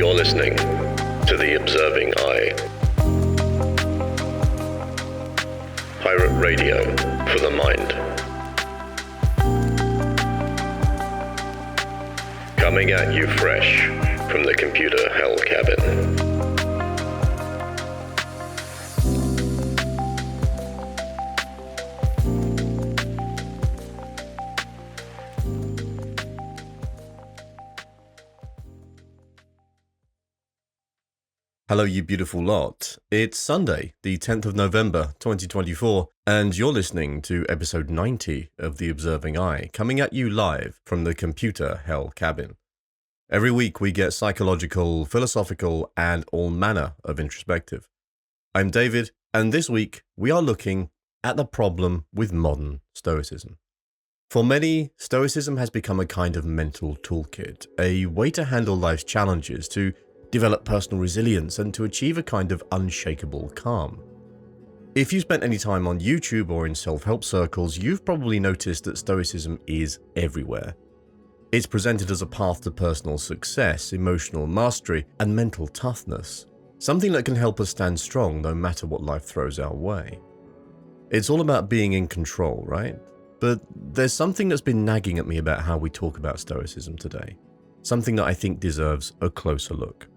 You're listening to The Observing Eye. Pirate radio for the mind. Coming at you fresh from the computer hell cabin. Hello, you beautiful lot. It's Sunday, the 10th of November, 2024, and you're listening to episode 90 of The Observing Eye, coming at you live from the computer hell cabin. Every week we get psychological, philosophical, and all manner of introspective. I'm David, and this week we are looking at the problem with modern Stoicism. For many, Stoicism has become a kind of mental toolkit, a way to handle life's challenges, to develop personal resilience, and to achieve a kind of unshakable calm. If you spent any time on YouTube or in self-help circles, you've probably noticed that Stoicism is everywhere. It's presented as a path to personal success, emotional mastery, and mental toughness, something that can help us stand strong no matter what life throws our way. It's all about being in control, right? But there's something that's been nagging at me about how we talk about Stoicism today, something that I think deserves a closer look.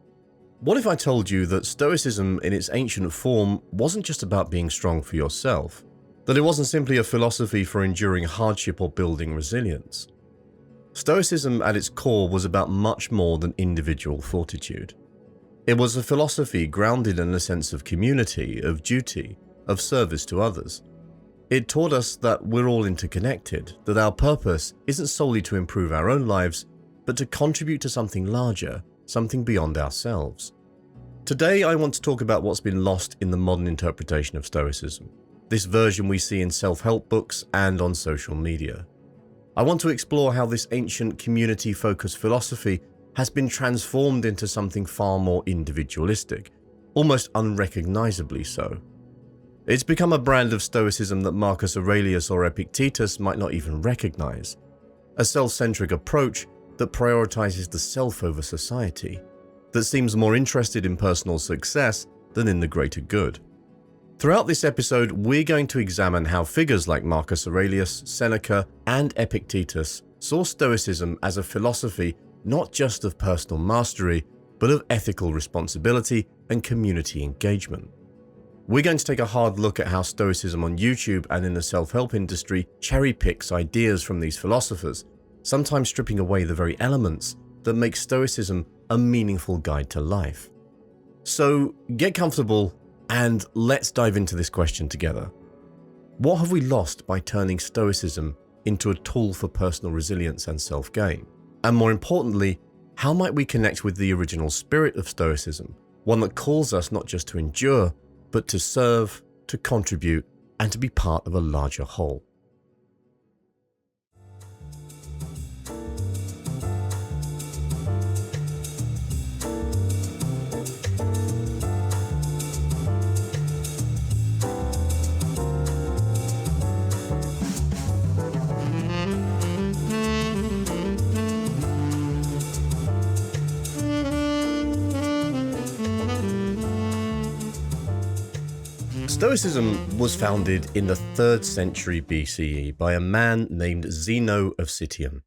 What if I told you that Stoicism in its ancient form wasn't just about being strong for yourself, that it wasn't simply a philosophy for enduring hardship or building resilience? Stoicism at its core was about much more than individual fortitude. It was a philosophy grounded in a sense of community, of duty, of service to others. It taught us that we're all interconnected, that our purpose isn't solely to improve our own lives, but to contribute to something larger, something beyond ourselves. Today, I want to talk about what's been lost in the modern interpretation of Stoicism, this version we see in self-help books and on social media. I want to explore how this ancient community-focused philosophy has been transformed into something far more individualistic, almost unrecognizably so. It's become a brand of Stoicism that Marcus Aurelius or Epictetus might not even recognize, a self-centric approach that prioritizes the self over society, that seems more interested in personal success than in the greater good. Throughout this episode, we're going to examine how figures like Marcus Aurelius, Seneca, and Epictetus saw Stoicism as a philosophy not just of personal mastery, but of ethical responsibility and community engagement. We're going to take a hard look at how Stoicism on YouTube and in the self-help industry cherry-picks ideas from these philosophers, sometimes stripping away the very elements that make Stoicism a meaningful guide to life. So get comfortable and let's dive into this question together. What have we lost by turning Stoicism into a tool for personal resilience and self-gain? And more importantly, how might we connect with the original spirit of Stoicism, one that calls us not just to endure, but to serve, to contribute, and to be part of a larger whole? Stoicism was founded in the 3rd century BCE by a man named Zeno of Citium.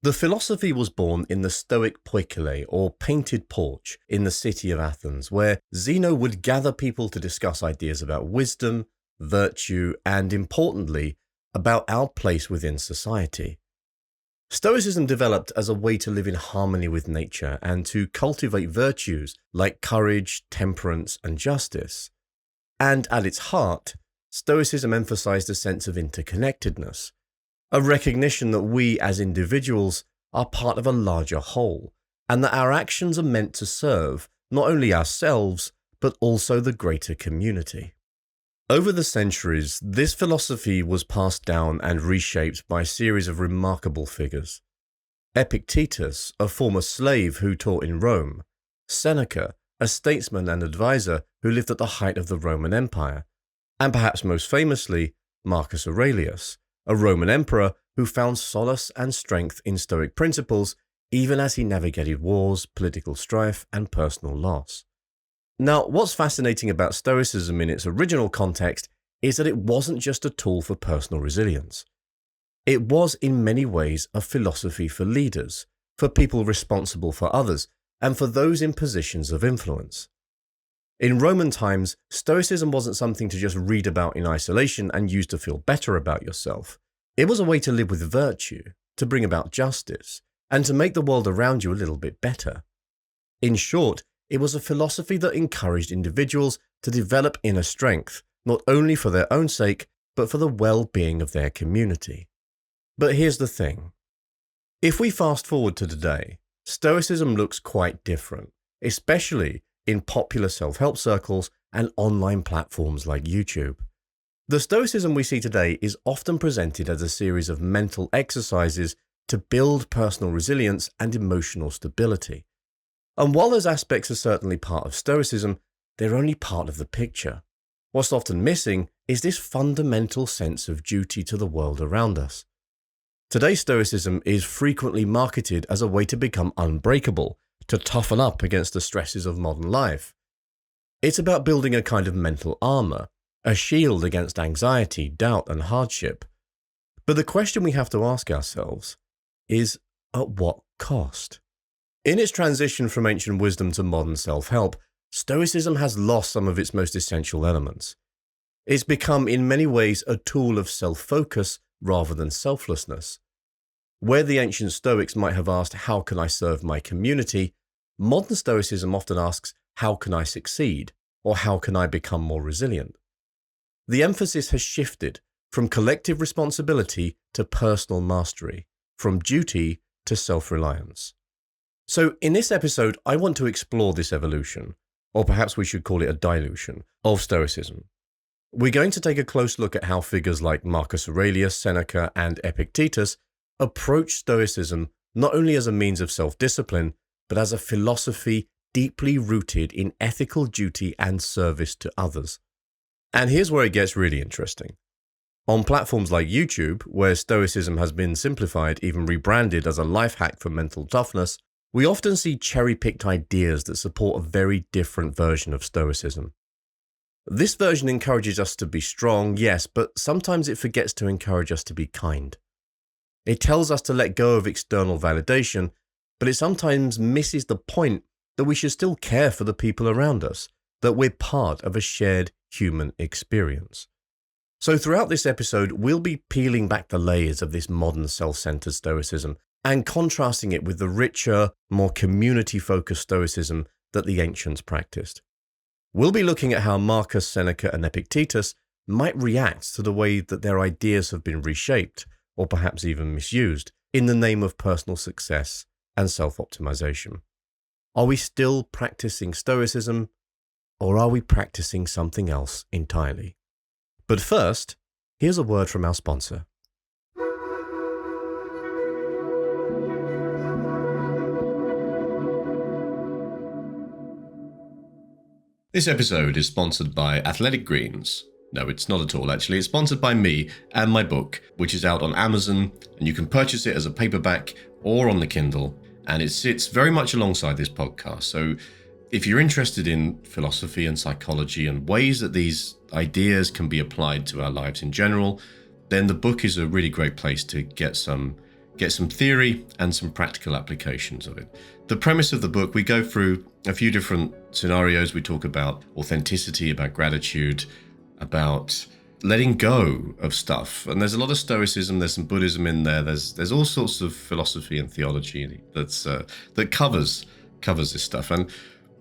The philosophy was born in the Stoic Poikile, or painted porch, in the city of Athens, where Zeno would gather people to discuss ideas about wisdom, virtue, and importantly, about our place within society. Stoicism developed as a way to live in harmony with nature and to cultivate virtues like courage, temperance, and justice. And at its heart, Stoicism emphasized a sense of interconnectedness, a recognition that we as individuals are part of a larger whole, and that our actions are meant to serve not only ourselves, but also the greater community. Over the centuries, this philosophy was passed down and reshaped by a series of remarkable figures. Epictetus, a former slave who taught in Rome, Seneca, a statesman and advisor who lived at the height of the Roman Empire, and perhaps most famously, Marcus Aurelius, a Roman emperor who found solace and strength in Stoic principles even as he navigated wars, political strife, and personal loss. Now, what's fascinating about Stoicism in its original context is that it wasn't just a tool for personal resilience. It was in many ways a philosophy for leaders, for people responsible for others, and for those in positions of influence. In Roman times, Stoicism wasn't something to just read about in isolation and use to feel better about yourself. It was a way to live with virtue, to bring about justice, and to make the world around you a little bit better. In short, it was a philosophy that encouraged individuals to develop inner strength, not only for their own sake, but for the well-being of their community. But here's the thing. If we fast forward to today, Stoicism looks quite different, especially in popular self-help circles and online platforms like YouTube. The Stoicism we see today is often presented as a series of mental exercises to build personal resilience and emotional stability. And while those aspects are certainly part of Stoicism, they're only part of the picture. What's often missing is this fundamental sense of duty to the world around us. Today's Stoicism is frequently marketed as a way to become unbreakable, to toughen up against the stresses of modern life. It's about building a kind of mental armor, a shield against anxiety, doubt, and hardship. But the question we have to ask ourselves is, at what cost? In its transition from ancient wisdom to modern self-help, Stoicism has lost some of its most essential elements. It's become in many ways a tool of self-focus rather than selflessness. Where the ancient Stoics might have asked, how can I serve my community? Modern Stoicism often asks, how can I succeed? Or how can I become more resilient? The emphasis has shifted from collective responsibility to personal mastery, from duty to self-reliance. So in this episode, I want to explore this evolution, or perhaps we should call it a dilution, of Stoicism. We're going to take a close look at how figures like Marcus Aurelius, Seneca, and Epictetus approach Stoicism not only as a means of self-discipline, but as a philosophy deeply rooted in ethical duty and service to others. And here's where it gets really interesting. On platforms like YouTube, where Stoicism has been simplified, even rebranded as a life hack for mental toughness, we often see cherry-picked ideas that support a very different version of Stoicism. This version encourages us to be strong, yes, but sometimes it forgets to encourage us to be kind. It tells us to let go of external validation, but it sometimes misses the point that we should still care for the people around us, that we're part of a shared human experience. So throughout this episode, we'll be peeling back the layers of this modern self-centered Stoicism and contrasting it with the richer, more community-focused Stoicism that the ancients practiced. We'll be looking at how Marcus, Seneca, and Epictetus might react to the way that their ideas have been reshaped, or perhaps even misused, in the name of personal success and self-optimization. Are we still practicing Stoicism, or are we practicing something else entirely? But first, here's a word from our sponsor. This episode is sponsored by Athletic Greens. No, it's not at all, actually. It's sponsored by me and my book, which is out on Amazon, and you can purchase it as a paperback or on the Kindle, and it sits very much alongside this podcast. So if you're interested in philosophy and psychology and ways that these ideas can be applied to our lives in general, then the book is a really great place to get some theory and some practical applications of it. The premise of the book, we go through a few different scenarios. We talk about authenticity, about gratitude, about letting go of stuff. And there's a lot of Stoicism, there's some Buddhism in there, there's all sorts of philosophy and theology that covers this stuff.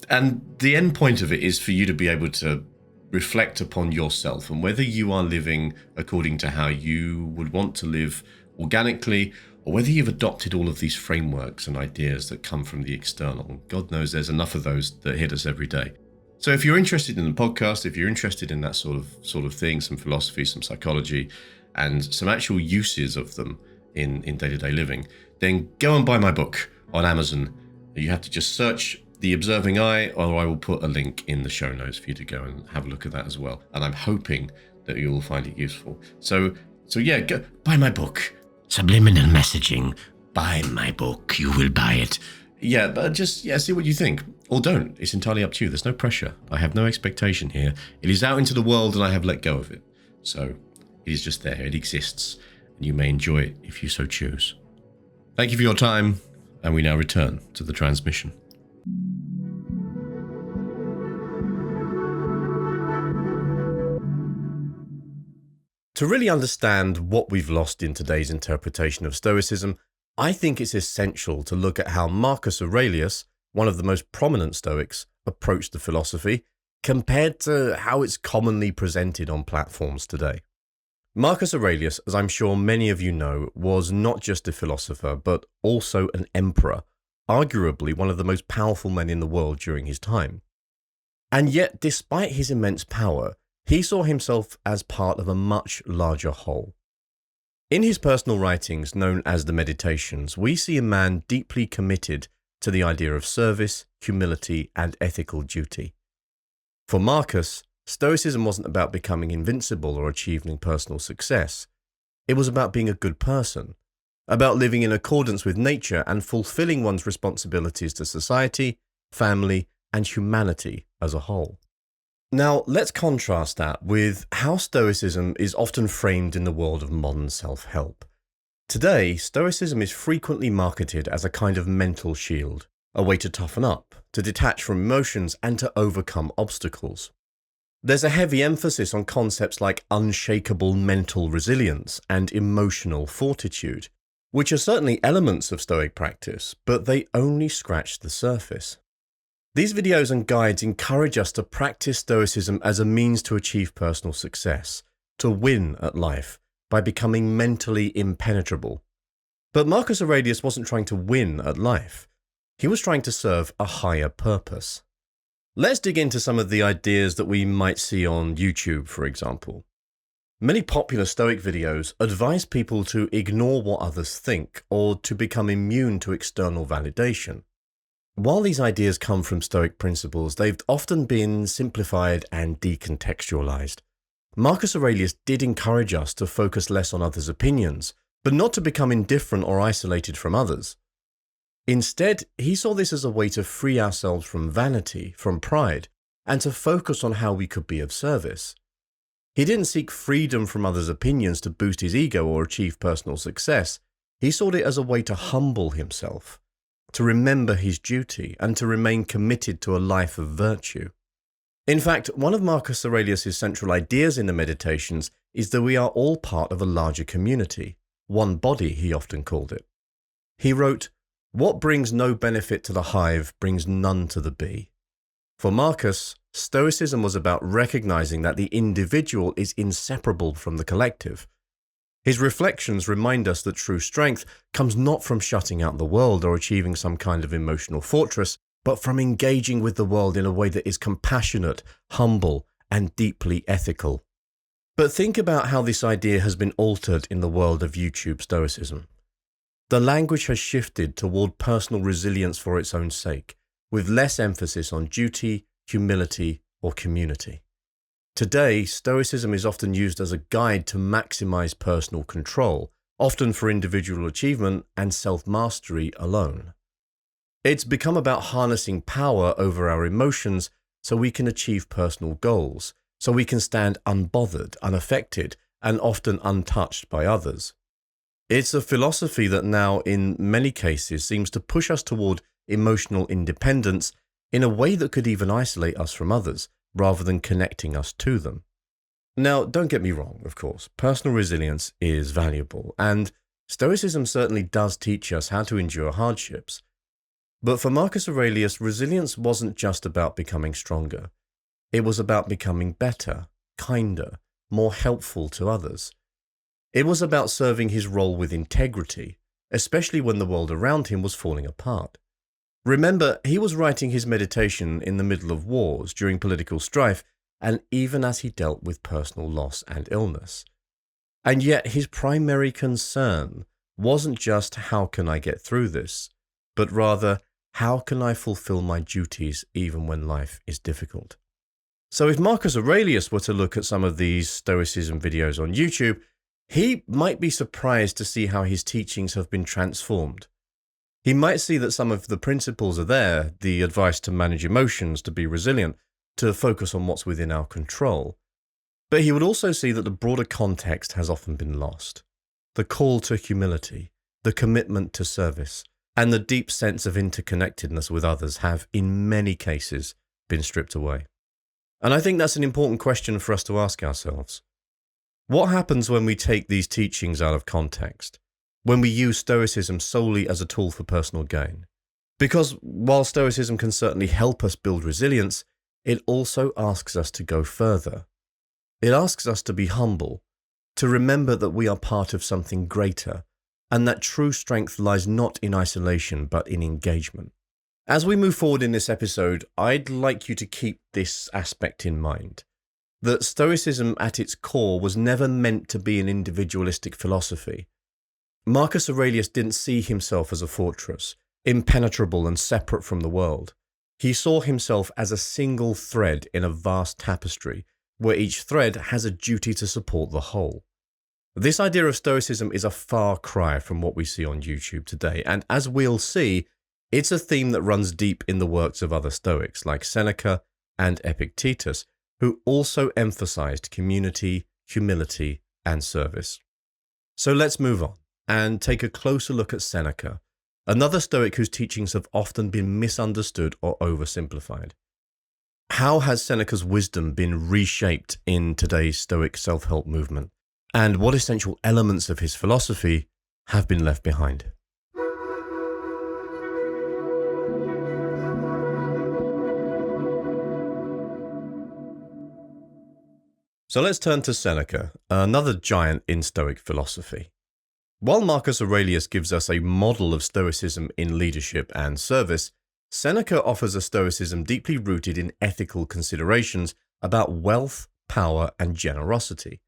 And the end point of it is for you to be able to reflect upon yourself and whether you are living according to how you would want to live organically, or whether you've adopted all of these frameworks and ideas that come from the external. God knows there's enough of those that hit us every day. So if you're interested in the podcast, if you're interested in that sort of thing, some philosophy, some psychology, and some actual uses of them in day-to-day living, then go and buy my book on Amazon. You have to just search The Observing Eye, or I will put a link in the show notes for you to go and have a look at that as well. And I'm hoping that you will find it useful. So yeah, go buy my book. Subliminal messaging buy my book, you will buy it. Yeah, but just, see what you think. Or don't. It's entirely up to you. There's no pressure. I have no expectation here. It is out into the world and I have let go of it. So it is just there. It exists. And you may enjoy it if you so choose. Thank you for your time. And we now return to the transmission. To really understand what we've lost in today's interpretation of Stoicism, I think it's essential to look at how Marcus Aurelius, one of the most prominent Stoics, approached the philosophy compared to how it's commonly presented on platforms today. Marcus Aurelius, as I'm sure many of you know, was not just a philosopher, but also an emperor, arguably one of the most powerful men in the world during his time. And yet, despite his immense power, he saw himself as part of a much larger whole. In his personal writings, known as the Meditations, we see a man deeply committed to the idea of service, humility, and ethical duty. For Marcus, Stoicism wasn't about becoming invincible or achieving personal success. It was about being a good person, about living in accordance with nature and fulfilling one's responsibilities to society, family, and humanity as a whole. Now, let's contrast that with how Stoicism is often framed in the world of modern self-help. Today, Stoicism is frequently marketed as a kind of mental shield, a way to toughen up, to detach from emotions, and to overcome obstacles. There's a heavy emphasis on concepts like unshakable mental resilience and emotional fortitude, which are certainly elements of Stoic practice, but they only scratch the surface. These videos and guides encourage us to practice Stoicism as a means to achieve personal success, to win at life by becoming mentally impenetrable. But Marcus Aurelius wasn't trying to win at life. He was trying to serve a higher purpose. Let's dig into some of the ideas that we might see on YouTube, for example. Many popular Stoic videos advise people to ignore what others think or to become immune to external validation. While these ideas come from Stoic principles, they've often been simplified and decontextualized. Marcus Aurelius did encourage us to focus less on others' opinions, but not to become indifferent or isolated from others. Instead, he saw this as a way to free ourselves from vanity, from pride, and to focus on how we could be of service. He didn't seek freedom from others' opinions to boost his ego or achieve personal success. He saw it as a way to humble himself, to remember his duty, and to remain committed to a life of virtue. In fact, one of Marcus Aurelius' central ideas in the Meditations is that we are all part of a larger community, one body, he often called it. He wrote, "What brings no benefit to the hive brings none to the bee." For Marcus, Stoicism was about recognizing that the individual is inseparable from the collective. His reflections remind us that true strength comes not from shutting out the world or achieving some kind of emotional fortress, but from engaging with the world in a way that is compassionate, humble, and deeply ethical. But think about how this idea has been altered in the world of YouTube Stoicism. The language has shifted toward personal resilience for its own sake, with less emphasis on duty, humility, or community. Today, Stoicism is often used as a guide to maximize personal control, often for individual achievement and self-mastery alone. It's become about harnessing power over our emotions so we can achieve personal goals, so we can stand unbothered, unaffected, and often untouched by others. It's a philosophy that now, in many cases, seems to push us toward emotional independence in a way that could even isolate us from others, rather than connecting us to them. Now, don't get me wrong, of course, personal resilience is valuable, and Stoicism certainly does teach us how to endure hardships. But for Marcus Aurelius, resilience wasn't just about becoming stronger. It was about becoming better, kinder, more helpful to others. It was about serving his role with integrity, especially when the world around him was falling apart. Remember, he was writing his meditation in the middle of wars, during political strife, and even as he dealt with personal loss and illness. And yet his primary concern wasn't just how can I get through this, but rather how can I fulfill my duties even when life is difficult. So if Marcus Aurelius were to look at some of these Stoicism videos on YouTube, he might be surprised to see how his teachings have been transformed. He might see that some of the principles are there, the advice to manage emotions, to be resilient, to focus on what's within our control. But he would also see that the broader context has often been lost. The call to humility, the commitment to service, and the deep sense of interconnectedness with others have, in many cases, been stripped away. And I think that's an important question for us to ask ourselves. What happens when we take these teachings out of context? When we use Stoicism solely as a tool for personal gain? Because while Stoicism can certainly help us build resilience, it also asks us to go further. It asks us to be humble, to remember that we are part of something greater, and that true strength lies not in isolation but in engagement. As we move forward in this episode, I'd like you to keep this aspect in mind. That Stoicism at its core was never meant to be an individualistic philosophy. Marcus Aurelius didn't see himself as a fortress, impenetrable and separate from the world. He saw himself as a single thread in a vast tapestry, where each thread has a duty to support the whole. This idea of Stoicism is a far cry from what we see on YouTube today, and as we'll see, it's a theme that runs deep in the works of other Stoics like Seneca and Epictetus, who also emphasized community, humility, and service. So let's move on and take a closer look at Seneca, another Stoic whose teachings have often been misunderstood or oversimplified. How has Seneca's wisdom been reshaped in today's Stoic self-help movement? And what essential elements of his philosophy have been left behind? So let's turn to Seneca, another giant in Stoic philosophy. While Marcus Aurelius gives us a model of Stoicism in leadership and service, Seneca offers a Stoicism deeply rooted in ethical considerations about wealth, power, and generosity.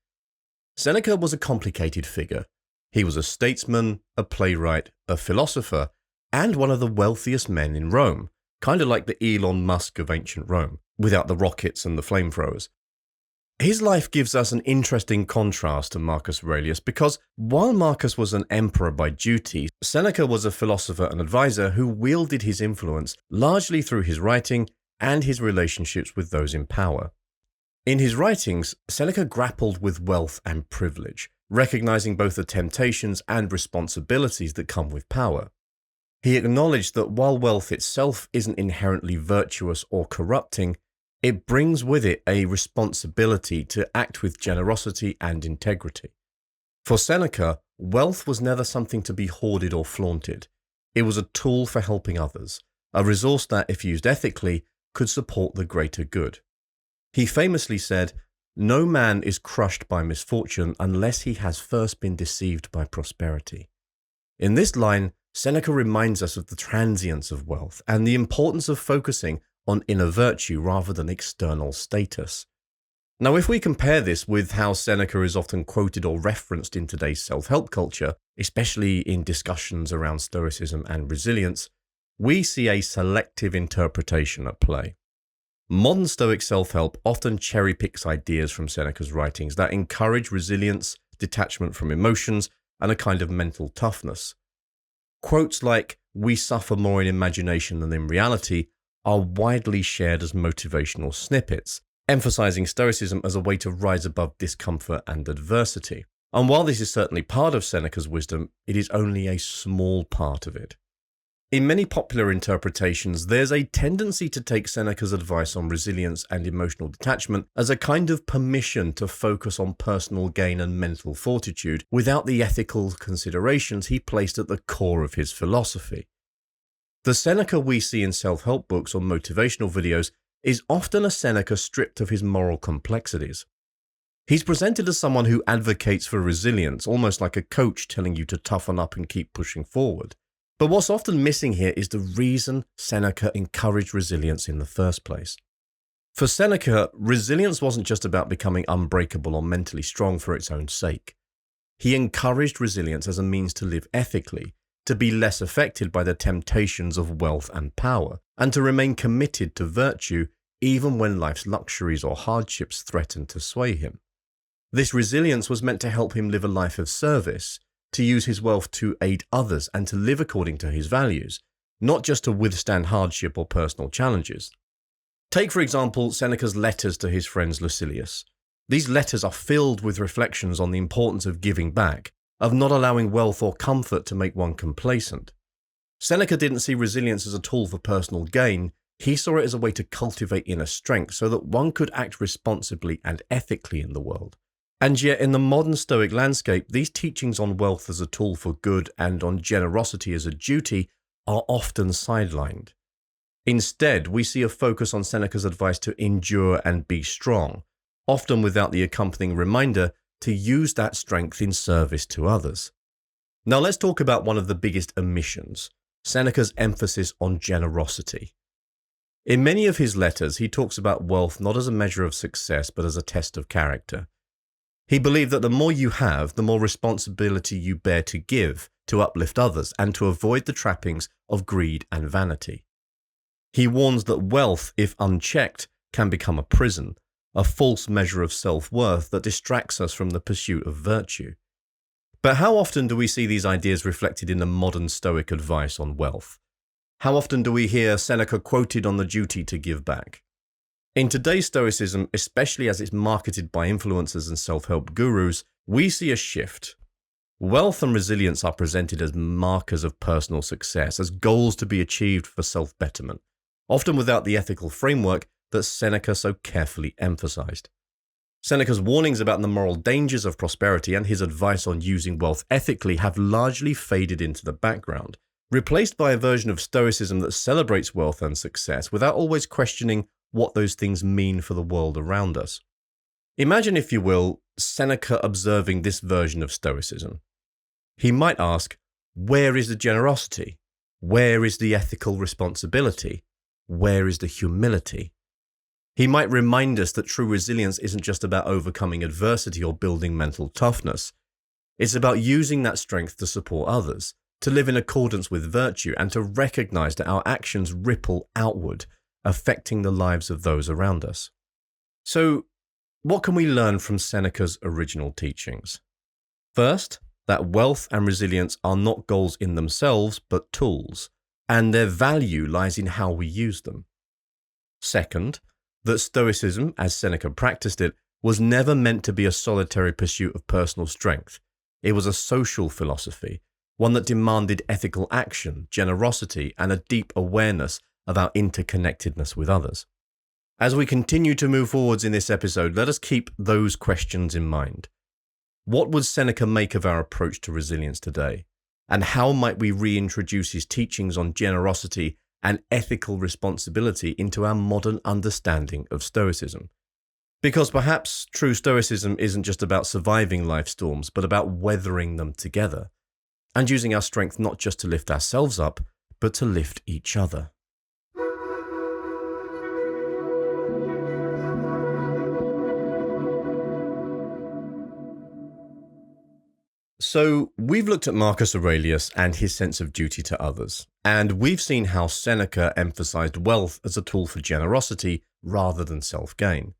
Seneca was a complicated figure. He was a statesman, a playwright, a philosopher, and one of the wealthiest men in Rome, kind of like the Elon Musk of ancient Rome, without the rockets and the flamethrowers. His life gives us an interesting contrast to Marcus Aurelius because while Marcus was an emperor by duty, Seneca was a philosopher and advisor who wielded his influence largely through his writing and his relationships with those in power. In his writings, Seneca grappled with wealth and privilege, recognizing both the temptations and responsibilities that come with power. He acknowledged that while wealth itself isn't inherently virtuous or corrupting, it brings with it a responsibility to act with generosity and integrity. For Seneca, wealth was never something to be hoarded or flaunted. It was a tool for helping others, a resource that, if used ethically, could support the greater good. He famously said, "No man is crushed by misfortune unless he has first been deceived by prosperity." In this line, Seneca reminds us of the transience of wealth and the importance of focusing on inner virtue rather than external status. Now, if we compare this with how Seneca is often quoted or referenced in today's self-help culture, especially in discussions around Stoicism and resilience, we see a selective interpretation at play. Modern Stoic self-help often cherry-picks ideas from Seneca's writings that encourage resilience, detachment from emotions, and a kind of mental toughness. Quotes like, "We suffer more in imagination than in reality," are widely shared as motivational snippets, emphasizing Stoicism as a way to rise above discomfort and adversity. And while this is certainly part of Seneca's wisdom, it is only a small part of it. In many popular interpretations, there's a tendency to take Seneca's advice on resilience and emotional detachment as a kind of permission to focus on personal gain and mental fortitude without the ethical considerations he placed at the core of his philosophy. The Seneca we see in self-help books or motivational videos is often a Seneca stripped of his moral complexities. He's presented as someone who advocates for resilience, almost like a coach telling you to toughen up and keep pushing forward. But what's often missing here is the reason Seneca encouraged resilience in the first place. For Seneca, resilience wasn't just about becoming unbreakable or mentally strong for its own sake. He encouraged resilience as a means to live ethically, to be less affected by the temptations of wealth and power, and to remain committed to virtue even when life's luxuries or hardships threaten to sway him. This resilience was meant to help him live a life of service, to use his wealth to aid others and to live according to his values, not just to withstand hardship or personal challenges. Take, for example, Seneca's letters to his friend Lucilius. These letters are filled with reflections on the importance of giving back, of not allowing wealth or comfort to make one complacent. Seneca didn't see resilience as a tool for personal gain. He saw it as a way to cultivate inner strength so that one could act responsibly and ethically in the world. And yet, in the modern Stoic landscape, these teachings on wealth as a tool for good and on generosity as a duty are often sidelined. Instead, we see a focus on Seneca's advice to endure and be strong, often without the accompanying reminder to use that strength in service to others. Now let's talk about one of the biggest omissions, Seneca's emphasis on generosity. In many of his letters, he talks about wealth not as a measure of success, but as a test of character. He believed that the more you have, the more responsibility you bear to give, to uplift others, and to avoid the trappings of greed and vanity. He warns that wealth, if unchecked, can become a prison, a false measure of self-worth that distracts us from the pursuit of virtue. But how often do we see these ideas reflected in the modern Stoic advice on wealth? How often do we hear Seneca quoted on the duty to give back? In today's Stoicism, especially as it's marketed by influencers and self-help gurus, we see a shift. Wealth and resilience are presented as markers of personal success, as goals to be achieved for self-betterment, often without the ethical framework that Seneca so carefully emphasized. Seneca's warnings about the moral dangers of prosperity and his advice on using wealth ethically have largely faded into the background, replaced by a version of Stoicism that celebrates wealth and success without always questioning what those things mean for the world around us. Imagine, if you will, Seneca observing this version of Stoicism. He might ask, where is the generosity? Where is the ethical responsibility? Where is the humility? He might remind us that true resilience isn't just about overcoming adversity or building mental toughness. It's about using that strength to support others, to live in accordance with virtue, and to recognize that our actions ripple outward, affecting the lives of those around us. So, what can we learn from Seneca's original teachings? First, that wealth and resilience are not goals in themselves, but tools, and their value lies in how we use them. Second, that Stoicism, as Seneca practiced it, was never meant to be a solitary pursuit of personal strength. It was a social philosophy, one that demanded ethical action, generosity, and a deep awareness of our interconnectedness with others. As we continue to move forwards in this episode, let us keep those questions in mind. What would Seneca make of our approach to resilience today? And how might we reintroduce his teachings on generosity and ethical responsibility into our modern understanding of Stoicism? Because perhaps true Stoicism isn't just about surviving life's storms, but about weathering them together, and using our strength not just to lift ourselves up, but to lift each other. So, we've looked at Marcus Aurelius and his sense of duty to others, and we've seen how Seneca emphasized wealth as a tool for generosity rather than self-gain.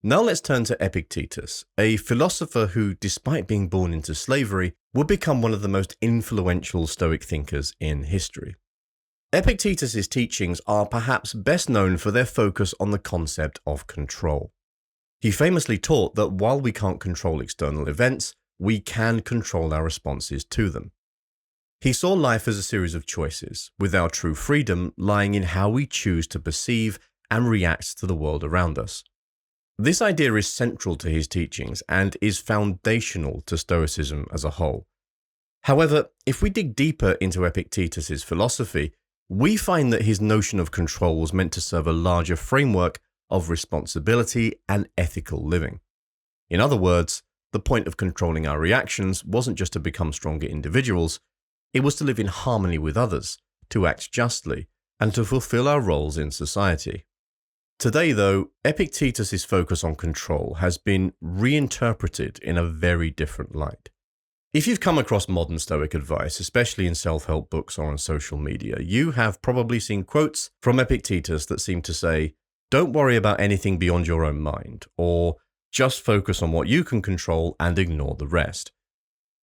Now let's turn to Epictetus, a philosopher who, despite being born into slavery, would become one of the most influential Stoic thinkers in history. Epictetus's teachings are perhaps best known for their focus on the concept of control. He famously taught that while we can't control external events, we can control our responses to them. He saw life as a series of choices, with our true freedom lying in how we choose to perceive and react to the world around us. This idea is central to his teachings and is foundational to Stoicism as a whole. However, if we dig deeper into Epictetus's philosophy, we find that his notion of control was meant to serve a larger framework of responsibility and ethical living. In other words, the point of controlling our reactions wasn't just to become stronger individuals, it was to live in harmony with others, to act justly, and to fulfill our roles in society. Today, though, Epictetus's focus on control has been reinterpreted in a very different light. If you've come across modern Stoic advice, especially in self-help books or on social media, you have probably seen quotes from Epictetus that seem to say, "Don't worry about anything beyond your own mind," or Just focus on what you can control and ignore the rest.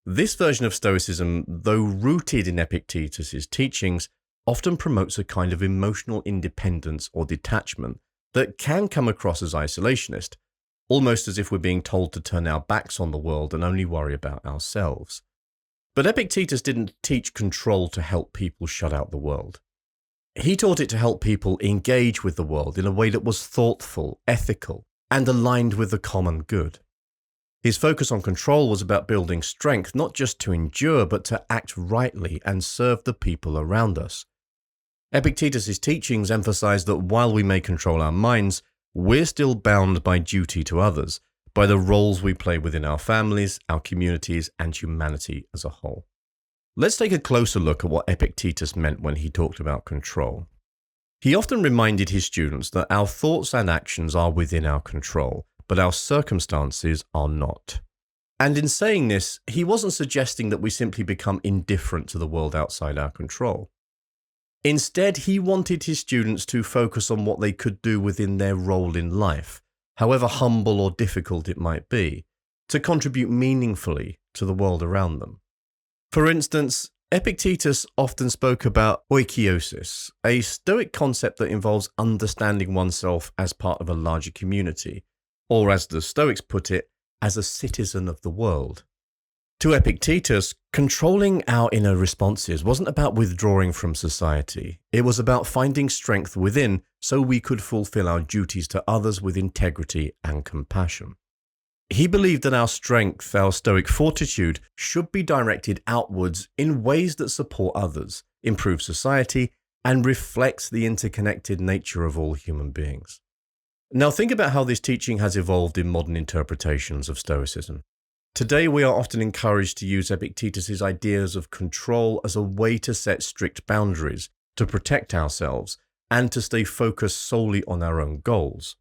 This version of Stoicism, though rooted in Epictetus' teachings, often promotes a kind of emotional independence or detachment that can come across as isolationist, almost as if we're being told to turn our backs on the world and only worry about ourselves. But Epictetus didn't teach control to help people shut out the world. He taught it to help people engage with the world in a way that was thoughtful, ethical, and aligned with the common good. His focus on control was about building strength, not just to endure, but to act rightly and serve the people around us. Epictetus' teachings emphasize that while we may control our minds, we're still bound by duty to others, by the roles we play within our families, our communities, and humanity as a whole. Let's take a closer look at what Epictetus meant when he talked about control. He often reminded his students that our thoughts and actions are within our control, but our circumstances are not. And in saying this, he wasn't suggesting that we simply become indifferent to the world outside our control. Instead, he wanted his students to focus on what they could do within their role in life, however humble or difficult it might be, to contribute meaningfully to the world around them. For instance, Epictetus often spoke about oikeiosis, a Stoic concept that involves understanding oneself as part of a larger community, or as the Stoics put it, as a citizen of the world. To Epictetus, controlling our inner responses wasn't about withdrawing from society. It was about finding strength within so we could fulfill our duties to others with integrity and compassion. He believed that our strength, our Stoic fortitude, should be directed outwards in ways that support others, improve society, and reflects the interconnected nature of all human beings. Now think about how this teaching has evolved in modern interpretations of Stoicism. Today we are often encouraged to use Epictetus' ideas of control as a way to set strict boundaries, to protect ourselves, and to stay focused solely on our own goals.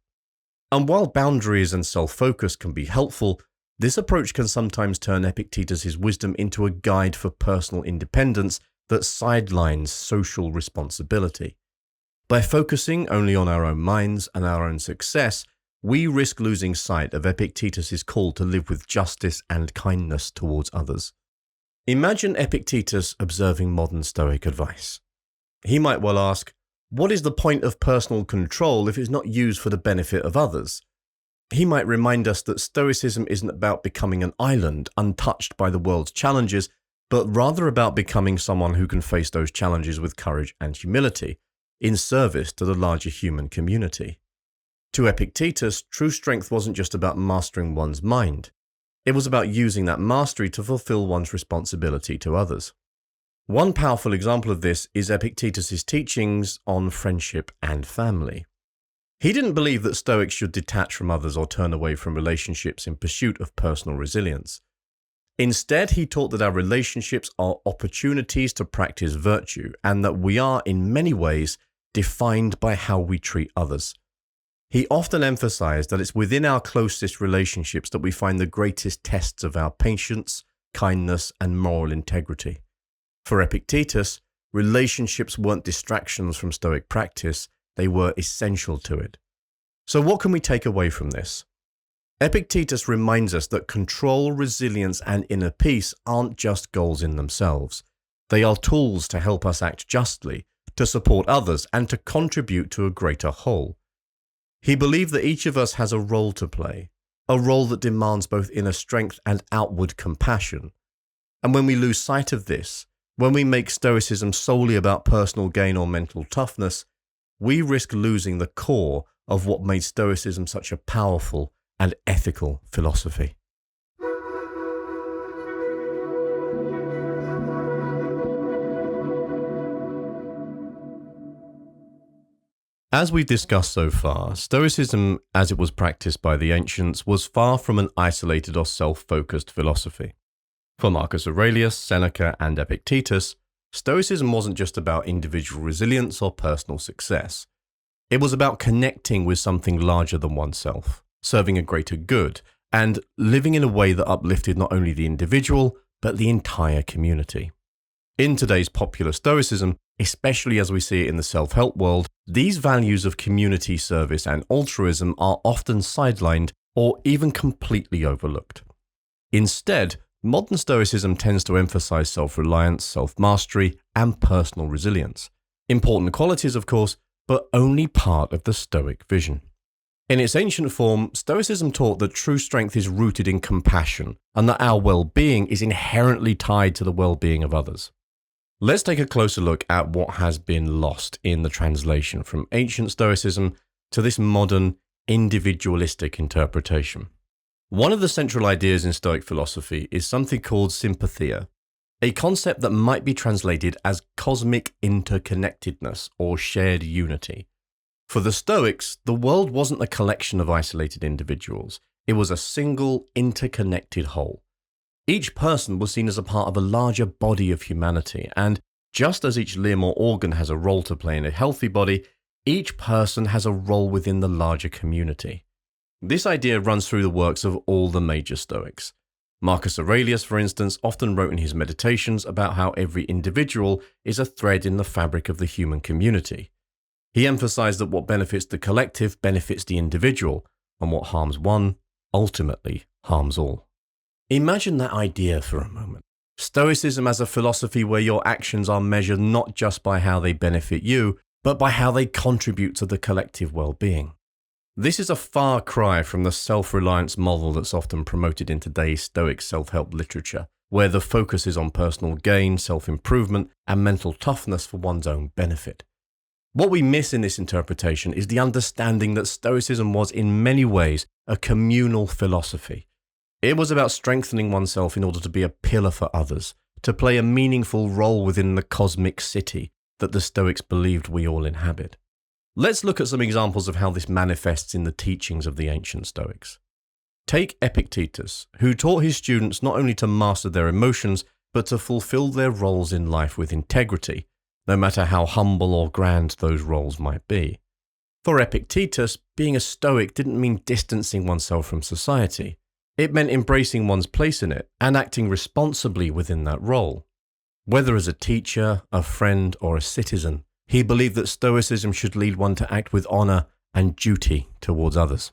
And while boundaries and self-focus can be helpful, this approach can sometimes turn Epictetus' wisdom into a guide for personal independence that sidelines social responsibility. By focusing only on our own minds and our own success, we risk losing sight of Epictetus' call to live with justice and kindness towards others. Imagine Epictetus observing modern Stoic advice. He might well ask, what is the point of personal control if it's not used for the benefit of others? He might remind us that Stoicism isn't about becoming an island untouched by the world's challenges, but rather about becoming someone who can face those challenges with courage and humility, in service to the larger human community. To Epictetus, true strength wasn't just about mastering one's mind. It was about using that mastery to fulfill one's responsibility to others. One powerful example of this is Epictetus' teachings on friendship and family. He didn't believe that Stoics should detach from others or turn away from relationships in pursuit of personal resilience. Instead, he taught that our relationships are opportunities to practice virtue and that we are, in many ways, defined by how we treat others. He often emphasized that it's within our closest relationships that we find the greatest tests of our patience, kindness, and moral integrity. For Epictetus, relationships weren't distractions from Stoic practice, they were essential to it. So what can we take away from this? Epictetus reminds us that control, resilience, and inner peace aren't just goals in themselves. They are tools to help us act justly, to support others, and to contribute to a greater whole. He believed that each of us has a role to play, a role that demands both inner strength and outward compassion. And when we lose sight of this, when we make Stoicism solely about personal gain or mental toughness, we risk losing the core of what made Stoicism such a powerful and ethical philosophy. As we've discussed so far, Stoicism, as it was practiced by the ancients, was far from an isolated or self-focused philosophy. For Marcus Aurelius, Seneca, and Epictetus, Stoicism wasn't just about individual resilience or personal success. It was about connecting with something larger than oneself, serving a greater good, and living in a way that uplifted not only the individual, but the entire community. In today's popular Stoicism, especially as we see it in the self-help world, these values of community service and altruism are often sidelined or even completely overlooked. Instead, modern Stoicism tends to emphasize self-reliance, self-mastery, and personal resilience. Important qualities, of course, but only part of the Stoic vision. In its ancient form, Stoicism taught that true strength is rooted in compassion, and that our well-being is inherently tied to the well-being of others. Let's take a closer look at what has been lost in the translation from ancient Stoicism to this modern, individualistic interpretation. One of the central ideas in Stoic philosophy is something called sympathia, a concept that might be translated as cosmic interconnectedness or shared unity. For the Stoics, the world wasn't a collection of isolated individuals. It was a single, interconnected whole. Each person was seen as a part of a larger body of humanity, and just as each limb or organ has a role to play in a healthy body, each person has a role within the larger community. This idea runs through the works of all the major Stoics. Marcus Aurelius, for instance, often wrote in his meditations about how every individual is a thread in the fabric of the human community. He emphasized that what benefits the collective benefits the individual, and what harms one ultimately harms all. Imagine that idea for a moment. Stoicism as a philosophy where your actions are measured not just by how they benefit you, but by how they contribute to the collective well-being. This is a far cry from the self-reliance model that's often promoted in today's Stoic self-help literature, where the focus is on personal gain, self-improvement, and mental toughness for one's own benefit. What we miss in this interpretation is the understanding that Stoicism was in many ways a communal philosophy. It was about strengthening oneself in order to be a pillar for others, to play a meaningful role within the cosmic city that the Stoics believed we all inhabit. Let's look at some examples of how this manifests in the teachings of the ancient Stoics. Take Epictetus, who taught his students not only to master their emotions, but to fulfill their roles in life with integrity, no matter how humble or grand those roles might be. For Epictetus, being a Stoic didn't mean distancing oneself from society. It meant embracing one's place in it and acting responsibly within that role. Whether as a teacher, a friend, or a citizen, he believed that Stoicism should lead one to act with honor and duty towards others.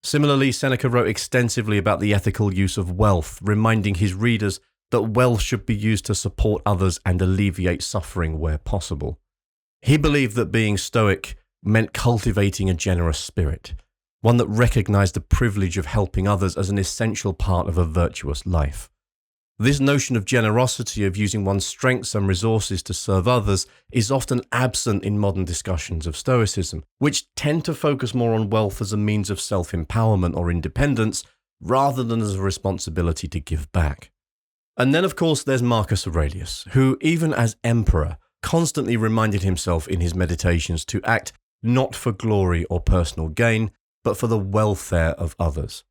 Similarly, Seneca wrote extensively about the ethical use of wealth, reminding his readers that wealth should be used to support others and alleviate suffering where possible. He believed that being Stoic meant cultivating a generous spirit, one that recognized the privilege of helping others as an essential part of a virtuous life. This notion of generosity, of using one's strengths and resources to serve others, is often absent in modern discussions of Stoicism, which tend to focus more on wealth as a means of self-empowerment or independence, rather than as a responsibility to give back. And then, of course, there's Marcus Aurelius, who, even as emperor, constantly reminded himself in his meditations to act not for glory or personal gain, but for the welfare of others.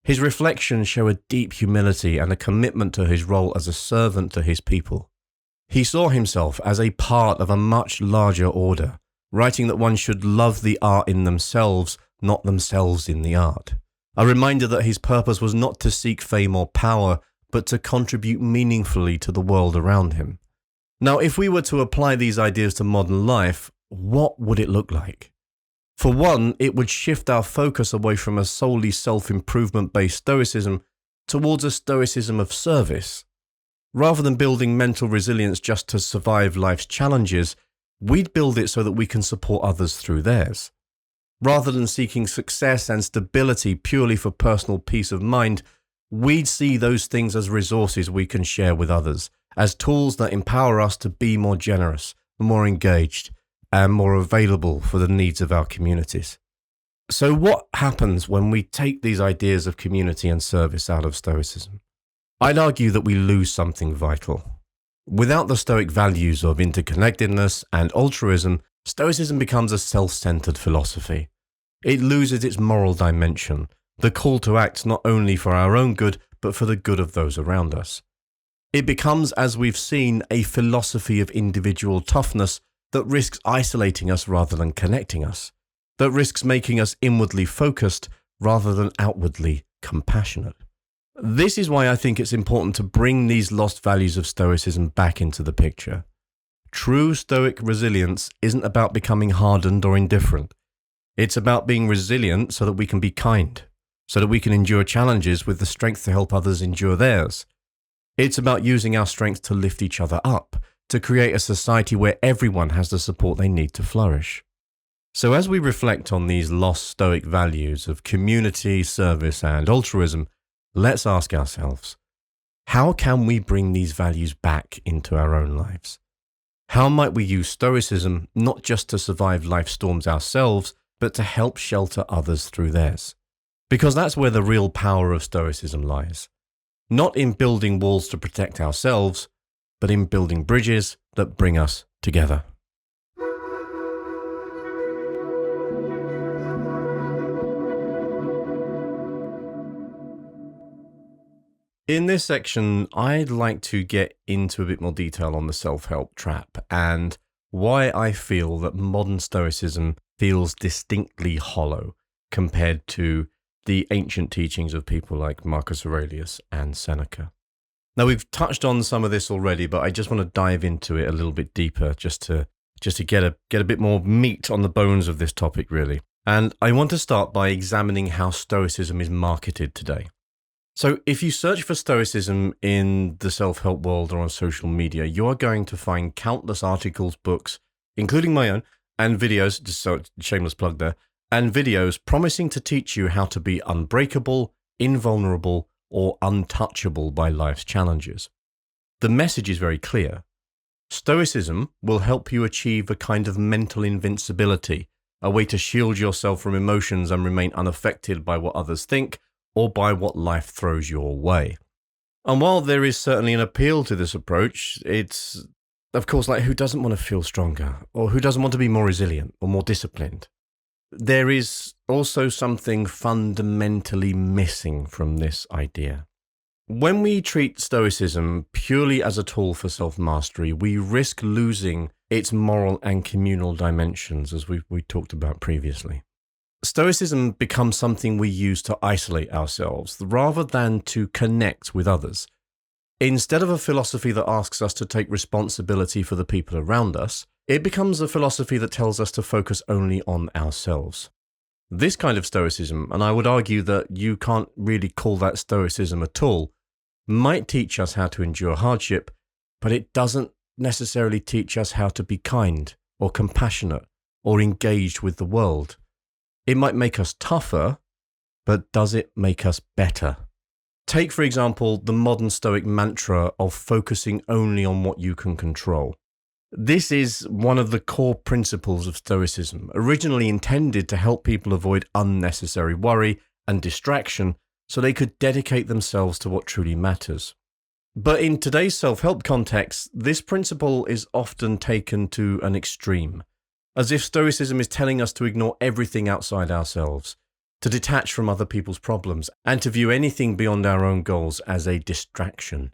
His reflections show a deep humility and a commitment to his role as a servant to his people. He saw himself as a part of a much larger order, writing that one should love the art in themselves, not themselves in the art. A reminder that his purpose was not to seek fame or power, but to contribute meaningfully to the world around him. Now, if we were to apply these ideas to modern life, what would it look like? For one, it would shift our focus away from a solely self-improvement-based Stoicism towards a Stoicism of service. Rather than building mental resilience just to survive life's challenges, we'd build it so that we can support others through theirs. Rather than seeking success and stability purely for personal peace of mind, we'd see those things as resources we can share with others, as tools that empower us to be more generous, more engaged, and more available for the needs of our communities. So what happens when we take these ideas of community and service out of Stoicism? I'd argue that we lose something vital. Without the Stoic values of interconnectedness and altruism, Stoicism becomes a self-centered philosophy. It loses its moral dimension, the call to act not only for our own good, but for the good of those around us. It becomes, as we've seen, a philosophy of individual toughness that risks isolating us rather than connecting us, that risks making us inwardly focused rather than outwardly compassionate. This is why I think it's important to bring these lost values of Stoicism back into the picture. True Stoic resilience isn't about becoming hardened or indifferent. It's about being resilient so that we can be kind, so that we can endure challenges with the strength to help others endure theirs. It's about using our strength to lift each other up, to create a society where everyone has the support they need to flourish. So as we reflect on these lost Stoic values of community, service, and altruism, let's ask ourselves, how can we bring these values back into our own lives? How might we use Stoicism not just to survive life's storms ourselves, but to help shelter others through theirs? Because that's where the real power of Stoicism lies. Not in building walls to protect ourselves, but in building bridges that bring us together. In this section, I'd like to get into a bit more detail on the self-help trap and why I feel that modern Stoicism feels distinctly hollow compared to the ancient teachings of people like Marcus Aurelius and Seneca. Now, we've touched on some of this already, but I just want to dive into it a little bit deeper just to get a bit more meat on the bones of this topic, really. And I want to start by examining how Stoicism is marketed today. So if you search for Stoicism in the self-help world or on social media, you are going to find countless articles, books, including my own, and videos, just so shameless plug there, and videos promising to teach you how to be unbreakable, invulnerable, or untouchable by life's challenges. The message is very clear. Stoicism will help you achieve a kind of mental invincibility, a way to shield yourself from emotions and remain unaffected by what others think, or by what life throws your way. And while there is certainly an appeal to this approach, it's, of course, like who doesn't want to feel stronger, or who doesn't want to be more resilient or more disciplined? There is also something fundamentally missing from this idea. When we treat Stoicism purely as a tool for self-mastery, we risk losing its moral and communal dimensions, as we talked about previously. Stoicism becomes something we use to isolate ourselves rather than to connect with others. Instead of a philosophy that asks us to take responsibility for the people around us, it becomes a philosophy that tells us to focus only on ourselves. This kind of Stoicism, and I would argue that you can't really call that Stoicism at all, might teach us how to endure hardship, but it doesn't necessarily teach us how to be kind or compassionate or engaged with the world. It might make us tougher, but does it make us better? Take, for example, the modern Stoic mantra of focusing only on what you can control. This is one of the core principles of Stoicism, originally intended to help people avoid unnecessary worry and distraction so they could dedicate themselves to what truly matters. But in today's self-help context, this principle is often taken to an extreme, as if Stoicism is telling us to ignore everything outside ourselves, to detach from other people's problems, and to view anything beyond our own goals as a distraction.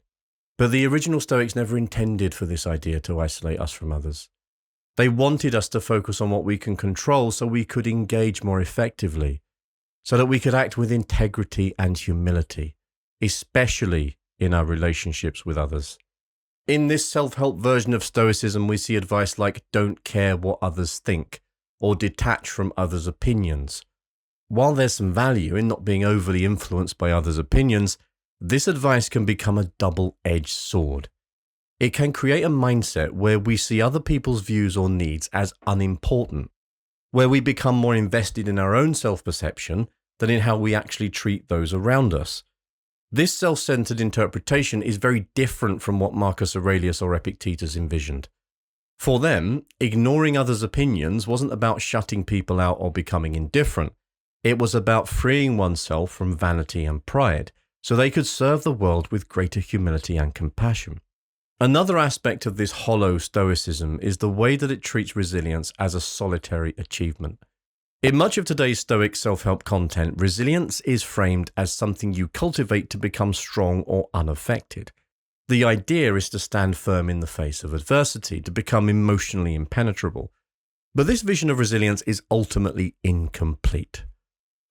But the original Stoics never intended for this idea to isolate us from others. They wanted us to focus on what we can control so we could engage more effectively, so that we could act with integrity and humility, especially in our relationships with others. In this self-help version of Stoicism, we see advice like don't care what others think, or detach from others' opinions. While there's some value in not being overly influenced by others' opinions, this advice can become a double-edged sword. It can create a mindset where we see other people's views or needs as unimportant, where we become more invested in our own self-perception than in how we actually treat those around us. This self-centered interpretation is very different from what Marcus Aurelius or Epictetus envisioned. For them, ignoring others' opinions wasn't about shutting people out or becoming indifferent. It was about freeing oneself from vanity and pride, so they could serve the world with greater humility and compassion. Another aspect of this hollow Stoicism is the way that it treats resilience as a solitary achievement. In much of today's Stoic self-help content, resilience is framed as something you cultivate to become strong or unaffected. The idea is to stand firm in the face of adversity, to become emotionally impenetrable. But this vision of resilience is ultimately incomplete.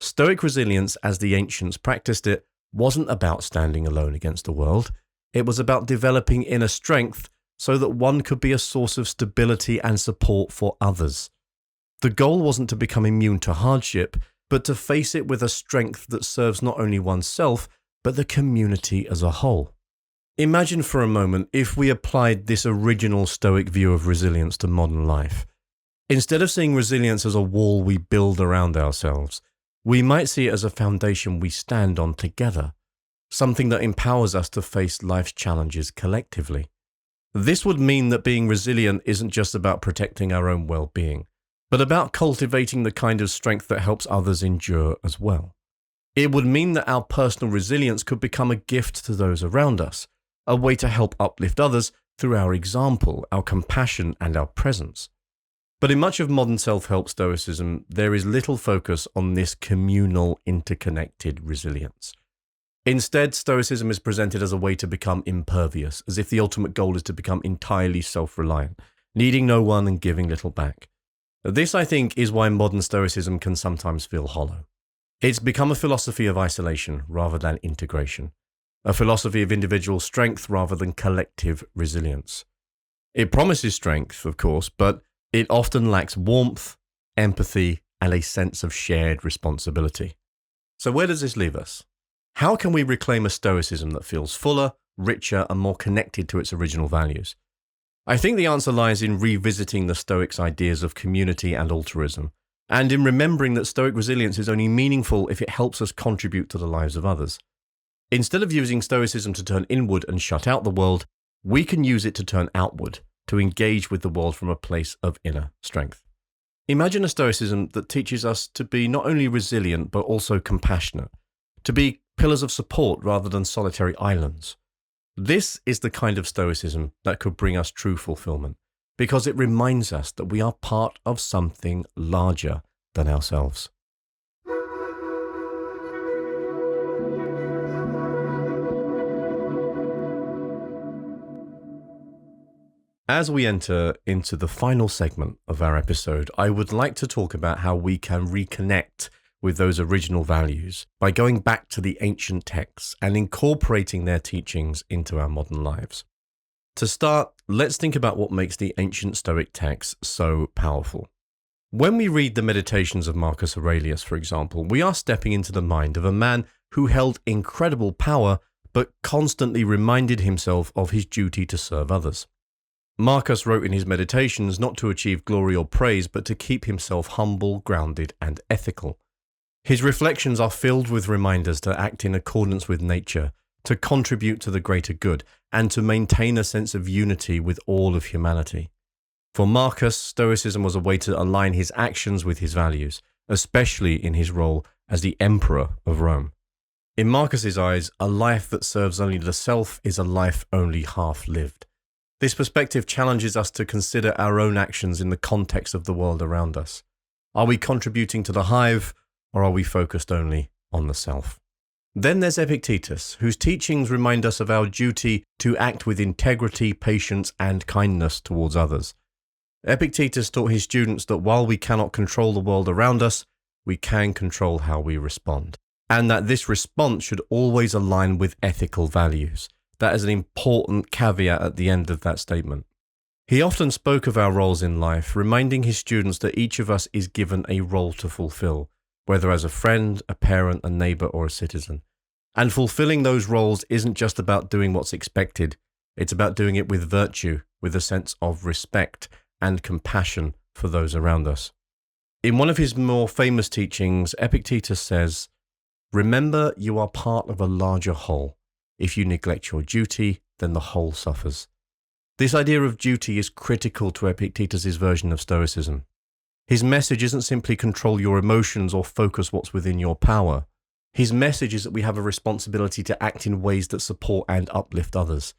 Stoic resilience, as the ancients practiced it, wasn't about standing alone against the world. It was about developing inner strength so that one could be a source of stability and support for others. The goal wasn't to become immune to hardship, but to face it with a strength that serves not only oneself, but the community as a whole. Imagine for a moment if we applied this original Stoic view of resilience to modern life. Instead of seeing resilience as a wall we build around ourselves, we might see it as a foundation we stand on together, something that empowers us to face life's challenges collectively. This would mean that being resilient isn't just about protecting our own well-being, but about cultivating the kind of strength that helps others endure as well. It would mean that our personal resilience could become a gift to those around us, a way to help uplift others through our example, our compassion, and our presence. But in much of modern self-help Stoicism, there is little focus on this communal, interconnected resilience. Instead, Stoicism is presented as a way to become impervious, as if the ultimate goal is to become entirely self-reliant, needing no one and giving little back. This, I think, is why modern Stoicism can sometimes feel hollow. It's become a philosophy of isolation rather than integration, a philosophy of individual strength rather than collective resilience. It promises strength, of course, but it often lacks warmth, empathy, and a sense of shared responsibility. So where does this leave us? How can we reclaim a Stoicism that feels fuller, richer, and more connected to its original values? I think the answer lies in revisiting the Stoics' ideas of community and altruism, and in remembering that Stoic resilience is only meaningful if it helps us contribute to the lives of others. Instead of using Stoicism to turn inward and shut out the world, we can use it to turn outward, to engage with the world from a place of inner strength. Imagine a Stoicism that teaches us to be not only resilient but also compassionate, to be pillars of support rather than solitary islands. This is the kind of Stoicism that could bring us true fulfillment, because it reminds us that we are part of something larger than ourselves. As we enter into the final segment of our episode, I would like to talk about how we can reconnect with those original values by going back to the ancient texts and incorporating their teachings into our modern lives. To start, let's think about what makes the ancient Stoic texts so powerful. When we read the Meditations of Marcus Aurelius, for example, we are stepping into the mind of a man who held incredible power but constantly reminded himself of his duty to serve others. Marcus wrote in his Meditations not to achieve glory or praise, but to keep himself humble, grounded, and ethical. His reflections are filled with reminders to act in accordance with nature, to contribute to the greater good, and to maintain a sense of unity with all of humanity. For Marcus, Stoicism was a way to align his actions with his values, especially in his role as the Emperor of Rome. In Marcus's eyes, a life that serves only the self is a life only half lived. This perspective challenges us to consider our own actions in the context of the world around us. Are we contributing to the hive, or are we focused only on the self? Then there's Epictetus, whose teachings remind us of our duty to act with integrity, patience, and kindness towards others. Epictetus taught his students that while we cannot control the world around us, we can control how we respond, and that this response should always align with ethical values. That is an important caveat at the end of that statement. He often spoke of our roles in life, reminding his students that each of us is given a role to fulfill, whether as a friend, a parent, a neighbor, or a citizen. And fulfilling those roles isn't just about doing what's expected, it's about doing it with virtue, with a sense of respect and compassion for those around us. In one of his more famous teachings, Epictetus says, "Remember, you are part of a larger whole. If you neglect your duty, then the whole suffers." This idea of duty is critical to Epictetus' version of Stoicism. His message isn't simply control your emotions or focus what's within your power. His message is that we have a responsibility to act in ways that support and uplift others.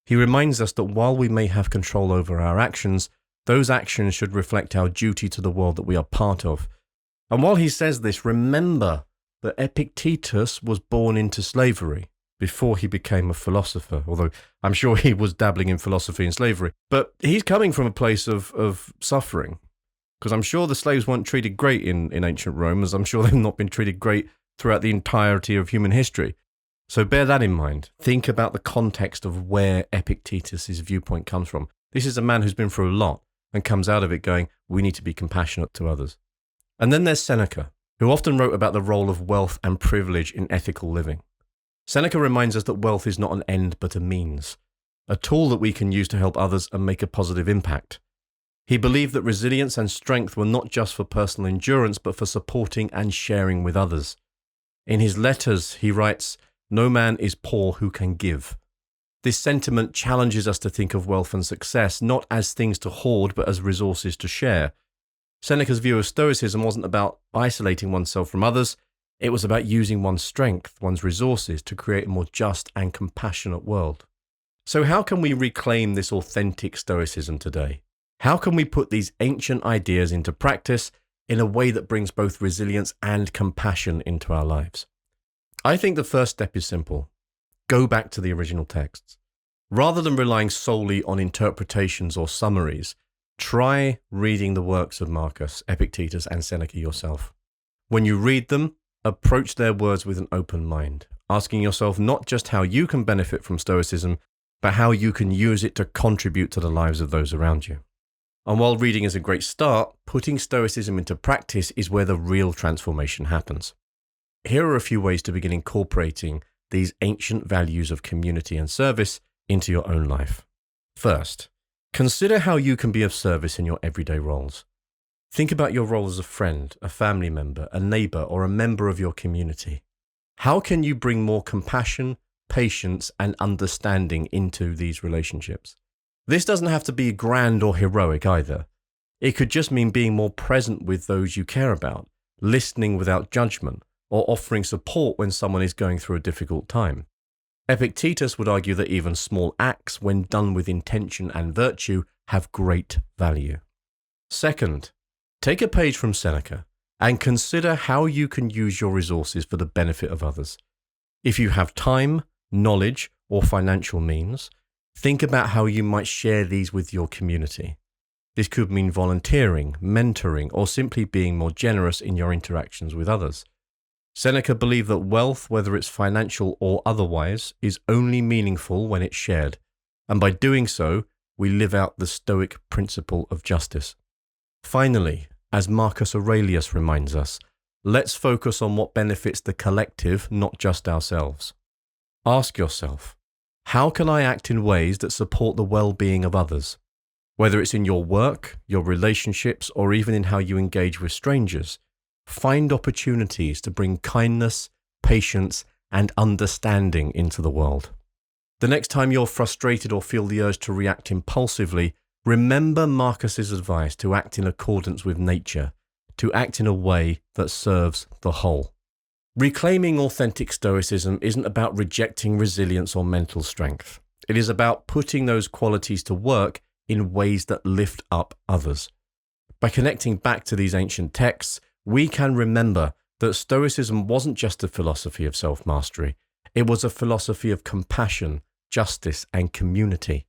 He reminds us that while we may have control over our actions, those actions should reflect our duty to the world that we are part of. And while he says this, remember that Epictetus was born into slavery before he became a philosopher, although I'm sure he was dabbling in philosophy and slavery. But he's coming from a place of suffering, because I'm sure the slaves weren't treated great in ancient Rome, as I'm sure they've not been treated great throughout the entirety of human history. So bear that in mind. Think about the context of where Epictetus' viewpoint comes from. This is a man who's been through a lot and comes out of it going, we need to be compassionate to others. And then there's Seneca, who often wrote about the role of wealth and privilege in ethical living. Seneca reminds us that wealth is not an end but a means, a tool that we can use to help others and make a positive impact. He believed that resilience and strength were not just for personal endurance but for supporting and sharing with others. In his letters, he writes, "No man is poor who can give." This sentiment challenges us to think of wealth and success not as things to hoard but as resources to share. Seneca's view of Stoicism wasn't about isolating oneself from others. It was about using one's strength, one's resources, to create a more just and compassionate world. So how can we reclaim this authentic Stoicism today? How can we put these ancient ideas into practice in a way that brings both resilience and compassion into our lives? I think the first step is simple. Go back to the original texts. Rather than relying solely on interpretations or summaries, try reading the works of Marcus, Epictetus, and Seneca yourself. When you read them, approach their words with an open mind, asking yourself not just how you can benefit from Stoicism, but how you can use it to contribute to the lives of those around you. And while reading is a great start, putting Stoicism into practice is where the real transformation happens. Here are a few ways to begin incorporating these ancient values of community and service into your own life. First, consider how you can be of service in your everyday roles. Think about your role as a friend, a family member, a neighbor, or a member of your community. How can you bring more compassion, patience, and understanding into these relationships? This doesn't have to be grand or heroic either. It could just mean being more present with those you care about, listening without judgment, or offering support when someone is going through a difficult time. Epictetus would argue that even small acts, when done with intention and virtue, have great value. Second, take a page from Seneca and consider how you can use your resources for the benefit of others. If you have time, knowledge, or financial means, think about how you might share these with your community. This could mean volunteering, mentoring, or simply being more generous in your interactions with others. Seneca believed that wealth, whether it's financial or otherwise, is only meaningful when it's shared, and by doing so, we live out the Stoic principle of justice. Finally, as Marcus Aurelius reminds us, let's focus on what benefits the collective, not just ourselves. Ask yourself, how can I act in ways that support the well-being of others? Whether it's in your work, your relationships, or even in how you engage with strangers, find opportunities to bring kindness, patience, and understanding into the world. The next time you're frustrated or feel the urge to react impulsively, remember Marcus's advice to act in accordance with nature, to act in a way that serves the whole. Reclaiming authentic Stoicism isn't about rejecting resilience or mental strength. It is about putting those qualities to work in ways that lift up others. By connecting back to these ancient texts, we can remember that Stoicism wasn't just a philosophy of self-mastery. It was a philosophy of compassion, justice, and community.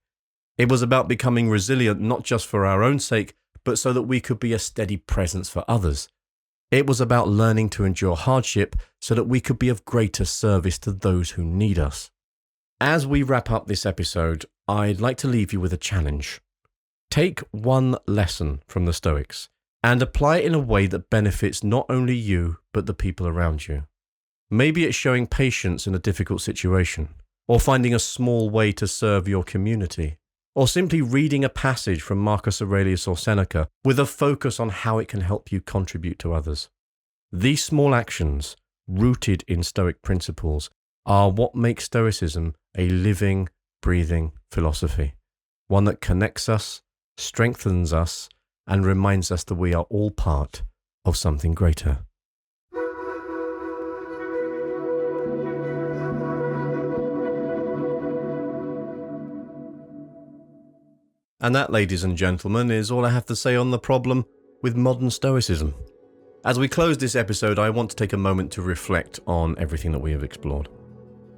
It was about becoming resilient not just for our own sake, but so that we could be a steady presence for others. It was about learning to endure hardship so that we could be of greater service to those who need us. As we wrap up this episode, I'd like to leave you with a challenge. Take one lesson from the Stoics and apply it in a way that benefits not only you, but the people around you. Maybe it's showing patience in a difficult situation, or finding a small way to serve your community, or simply reading a passage from Marcus Aurelius or Seneca with a focus on how it can help you contribute to others. These small actions, rooted in Stoic principles, are what make Stoicism a living, breathing philosophy, one that connects us, strengthens us, and reminds us that we are all part of something greater. And that, ladies and gentlemen, is all I have to say on the problem with modern Stoicism. As we close this episode, I want to take a moment to reflect on everything that we have explored.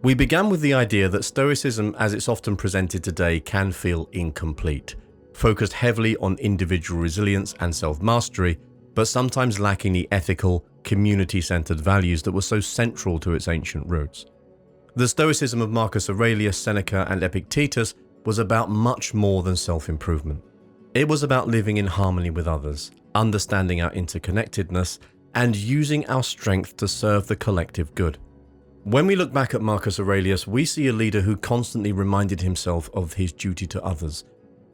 We began with the idea that Stoicism, as it's often presented today, can feel incomplete, focused heavily on individual resilience and self-mastery, but sometimes lacking the ethical, community-centered values that were so central to its ancient roots. The Stoicism of Marcus Aurelius, Seneca, and Epictetus was about much more than self-improvement. It was about living in harmony with others, understanding our interconnectedness, and using our strength to serve the collective good. When we look back at Marcus Aurelius, we see a leader who constantly reminded himself of his duty to others,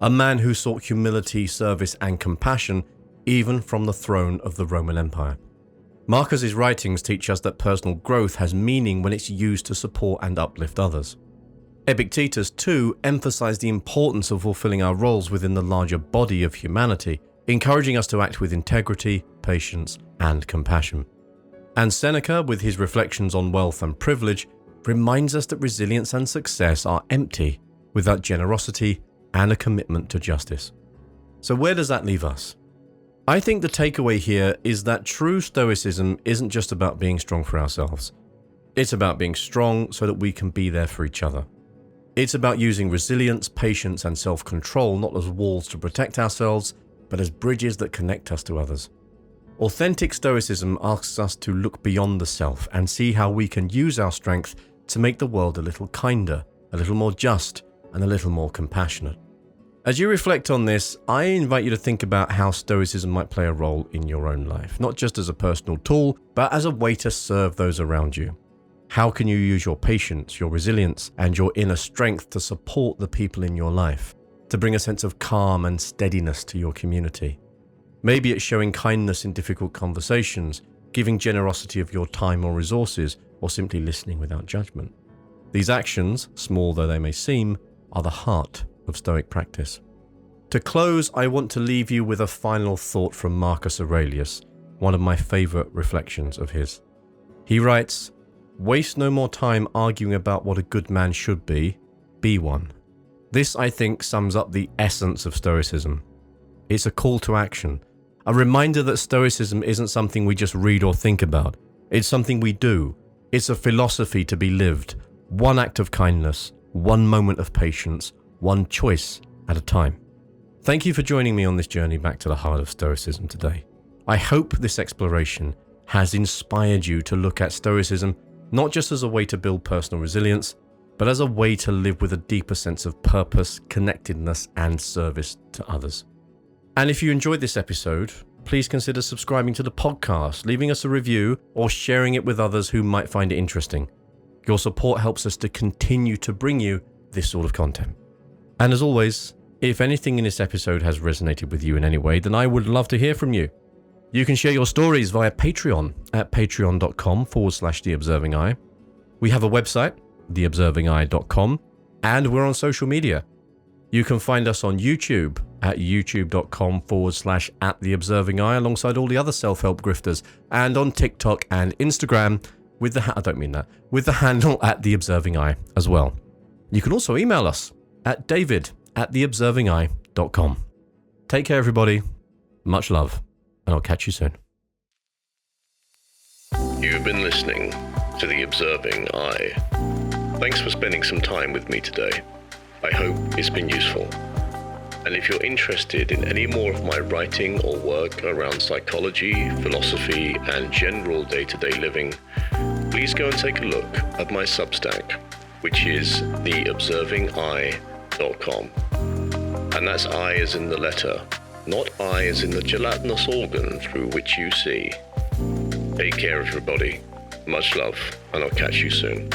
a man who sought humility, service, and compassion even from the throne of the Roman Empire. Marcus's writings teach us that personal growth has meaning when it's used to support and uplift others. Epictetus, too, emphasized the importance of fulfilling our roles within the larger body of humanity, encouraging us to act with integrity, patience, and compassion. And Seneca, with his reflections on wealth and privilege, reminds us that resilience and success are empty without generosity and a commitment to justice. So where does that leave us? I think the takeaway here is that true Stoicism isn't just about being strong for ourselves. It's about being strong so that we can be there for each other. It's about using resilience, patience, and self-control not as walls to protect ourselves, but as bridges that connect us to others. Authentic Stoicism asks us to look beyond the self and see how we can use our strength to make the world a little kinder, a little more just, and a little more compassionate. As you reflect on this, I invite you to think about how Stoicism might play a role in your own life, not just as a personal tool, but as a way to serve those around you. How can you use your patience, your resilience, and your inner strength to support the people in your life, to bring a sense of calm and steadiness to your community? Maybe it's showing kindness in difficult conversations, giving generosity of your time or resources, or simply listening without judgment. These actions, small though they may seem, are the heart of Stoic practice. To close, I want to leave you with a final thought from Marcus Aurelius, one of my favorite reflections of his. He writes, "Waste no more time arguing about what a good man should be one." This, I think, sums up the essence of Stoicism. It's a call to action, a reminder that Stoicism isn't something we just read or think about. It's something we do. It's a philosophy to be lived, one act of kindness, one moment of patience, one choice at a time. Thank you for joining me on this journey back to the heart of Stoicism today. I hope this exploration has inspired you to look at Stoicism not just as a way to build personal resilience, but as a way to live with a deeper sense of purpose, connectedness, and service to others. And if you enjoyed this episode, please consider subscribing to the podcast, leaving us a review, or sharing it with others who might find it interesting. Your support helps us to continue to bring you this sort of content. And as always, if anything in this episode has resonated with you in any way, then I would love to hear from you. You can share your stories via Patreon at patreon.com/theobservingeye. We have a website, theobservingeye.com, and we're on social media. You can find us on YouTube at youtube.com/@theobservingeye alongside all the other self-help grifters, and on TikTok and Instagram with the handle @theobservingeye as well. You can also email us at david@theobservingeye.com. Take care, everybody. Much love, and I'll catch you soon. You've been listening to The Observing Eye. Thanks for spending some time with me today. I hope it's been useful. And if you're interested in any more of my writing or work around psychology, philosophy, and general day-to-day living, please go and take a look at my Substack, which is theobservingeye.com. And that's I as in the letter, not I as in the gelatinous organ through which you see. Take care, everybody. Much love, and I'll catch you soon.